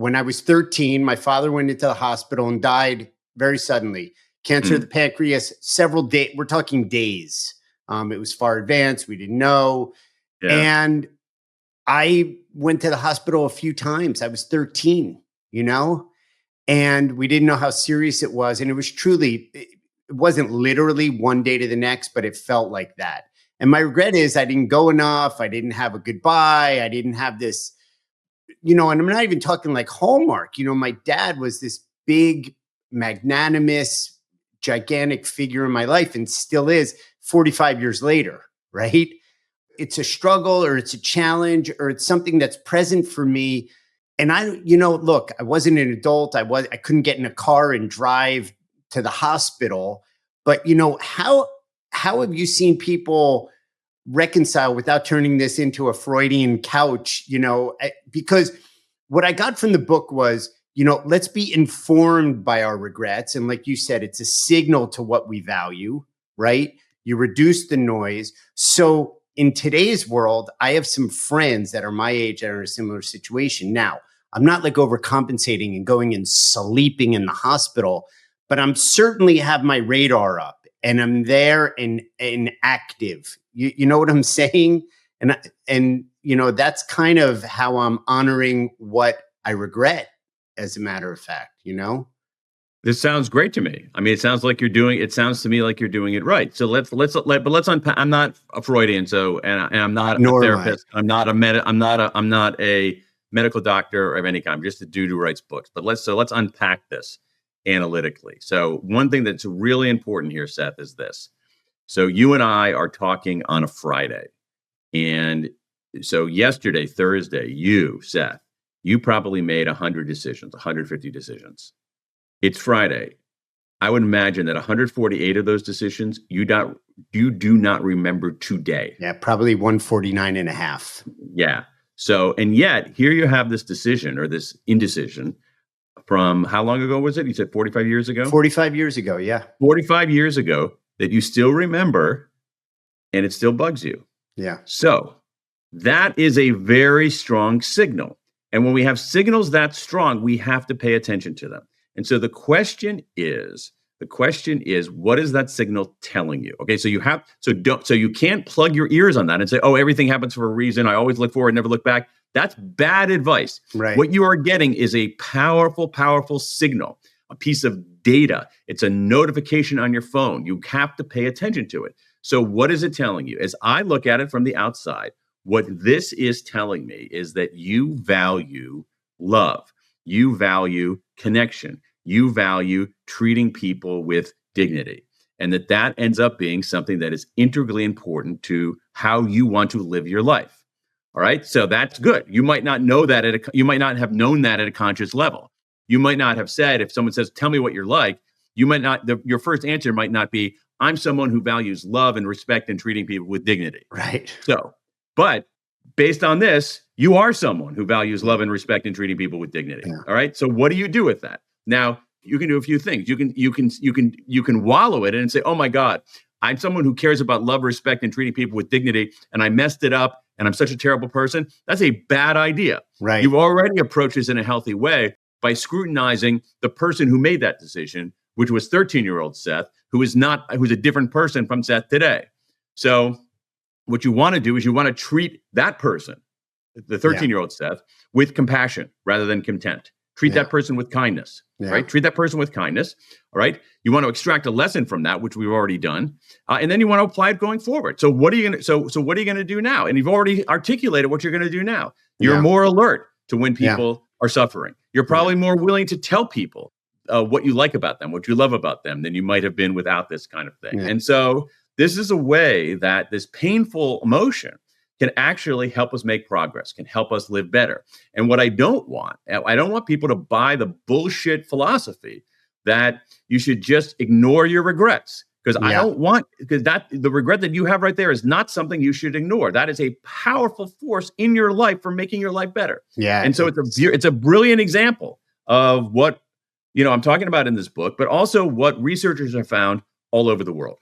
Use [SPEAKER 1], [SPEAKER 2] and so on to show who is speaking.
[SPEAKER 1] when I was 13, my father went into the hospital and died very suddenly. Cancer of the pancreas, several days. We're talking days. It was far advanced. We didn't know.
[SPEAKER 2] Yeah.
[SPEAKER 1] And I went to the hospital a few times. I was 13, and we didn't know how serious it was. And it was truly, it wasn't literally one day to the next, but it felt like that. And my regret is I didn't go enough. I didn't have a goodbye. I didn't have this, and I'm not even talking like Hallmark. My dad was this big, magnanimous, gigantic figure in my life and still is 45 years later, right? It's a struggle or it's a challenge or it's something that's present for me. And look, I wasn't an adult. I couldn't get in a car and drive to the hospital. But, how have you seen people reconcile without turning this into a Freudian couch, because what I got from the book was, let's be informed by our regrets. And like you said, it's a signal to what we value, right? You reduce the noise. So in today's world, I have some friends that are my age that are in a similar situation. Now, I'm not like overcompensating and going and sleeping in the hospital, but I'm certainly have my radar up and I'm there and active. You know what I'm saying? And that's kind of how I'm honoring what I regret, as a matter of fact,
[SPEAKER 2] This sounds great to me. I mean, it sounds to me like you're doing it right. So let's unpack. I'm not a Freudian, and I'm not a therapist. I'm not a medical doctor of any kind. I'm just a dude who writes books. But let's unpack this analytically. So one thing that's really important here, Seth, is this. So you and I are talking on a Friday. And so yesterday, Thursday, Seth, you probably made 100 decisions, 150 decisions. It's Friday. I would imagine that 148 of those decisions, you do not remember today.
[SPEAKER 1] Yeah, probably 149 and a half.
[SPEAKER 2] Yeah. So, and yet here you have this decision or this indecision from how long ago was it? You said 45 years ago?
[SPEAKER 1] 45 years ago, yeah.
[SPEAKER 2] 45 years ago that you still remember and it still bugs you.
[SPEAKER 1] Yeah.
[SPEAKER 2] So that is a very strong signal. And when we have signals that strong, we have to pay attention to them. And so the question is, what is that signal telling you? Okay, so you can't plug your ears on that and say, oh, everything happens for a reason. I always look forward, never look back. That's bad advice.
[SPEAKER 1] Right.
[SPEAKER 2] What you are getting is a powerful, powerful signal, a piece of data. It's a notification on your phone. You have to pay attention to it. So what is it telling you? As I look at it from the outside, what this is telling me is that you value love. You value connection. You value treating people with dignity. And that ends up being something that is integrally important to how you want to live your life. All right. So that's good. You might not know that you might not have known that at a conscious level. You might not have said, if someone says, tell me what you're like, you might not, your first answer might not be, I'm someone who values love and respect and treating people with dignity.
[SPEAKER 1] Right.
[SPEAKER 2] So, but based on this, you are someone who values love and respect and treating people with dignity. Yeah. All right. So what do you do with that? Now, you can do a few things. You can wallow it and say, oh my God, I'm someone who cares about love, respect, and treating people with dignity, and I messed it up, and I'm such a terrible person. That's a bad idea.
[SPEAKER 1] Right.
[SPEAKER 2] You've already approached this in a healthy way by scrutinizing the person who made that decision, which was 13-year-old Seth, who's a different person from Seth today. So what you want to do is you want to treat that person, the 13-year-old Seth, with compassion rather than contempt. Treat that person with kindness, right? Treat that person with kindness, all right? You want to extract a lesson from that, which we've already done, and then you want to apply it going forward. So what are you going to? So what are you going to do now? And you've already articulated what you're going to do now. You're more alert to when people are suffering. You're probably more willing to tell people what you like about them, what you love about them, than you might have been without this kind of thing. Yeah. And so this is a way that this painful emotion can actually help us make progress, can help us live better. And what I don't want people to buy the bullshit philosophy that you should just ignore your regrets. Because the regret that you have right there is not something you should ignore. That is a powerful force in your life for making your life better.
[SPEAKER 1] Yeah.
[SPEAKER 2] And so it's a brilliant example of what I'm talking about in this book, but also what researchers have found all over the world.